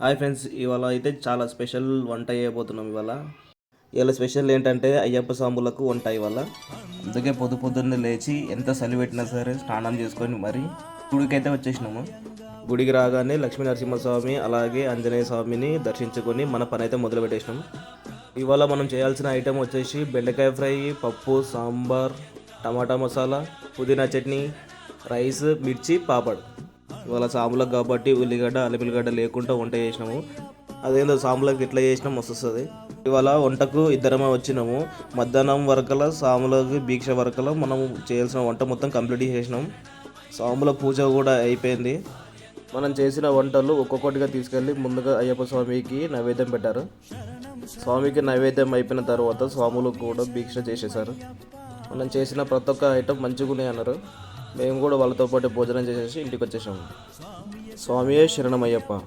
Hi friends, ఇవాళ అయితే చాలా స్పెషల్ వంట చేయబోతున్నాం. ఇవాళ స్పెషల్ ఏంటంటే అయ్యప్ప స్వాములకు వంట ఇవాళ. అందుకే పొద్దున్నే లేచి ఎంత చలి పెట్టినా సరే స్నానం చేసుకొని మరి గుడికైతే వచ్చేసినాము. గుడికి రాగానే లక్ష్మీ నరసింహస్వామి అలాగే ఆంజనేయ స్వామిని దర్శించుకొని మన పని అయితే మొదలు పెట్టేసినాం. ఇవాళ మనం చేయాల్సిన ఐటెం వచ్చేసి బెండకాయ ఫ్రై, పప్పు, సాంబార్, టమాటా మసాలా, పుదీనా చట్నీ, రైస్, మిర్చి, పాపడ్. ఇవాళ సాములకు కాబట్టి ఉల్లిగడ్డ అల్లిపిల్లిగడ్డ లేకుండా వంట చేసినాము. అదేందో సాములకు ఎట్లా చేసినా వస్తుంది. ఇవాళ వంటకు ఇద్దరమే వచ్చినాము. మధ్యాహ్నం వరకల సాములకి దీక్ష వరకల మనం చేయాల్సిన వంట మొత్తం కంప్లీట్ చేసినాం. సాముల పూజ కూడా అయిపోయింది. మనం చేసిన వంటలు ఒక్కొక్కటిగా తీసుకెళ్ళి ముందుగా అయ్యప్ప స్వామికి నైవేద్యం పెట్టారు. స్వామికి నైవేద్యం అయిపోయిన తర్వాత స్వాములు కూడా దీక్ష చేసేసారు. మనం చేసిన ప్రతి ఒక్క ఐటెం మంచిగానే అన్నారు. మేము కూడా వాళ్ళతో పాటు భోజనం చేసేసి ఇంటికి వచ్చేసాము. స్వామియే శరణమయ్యప్ప.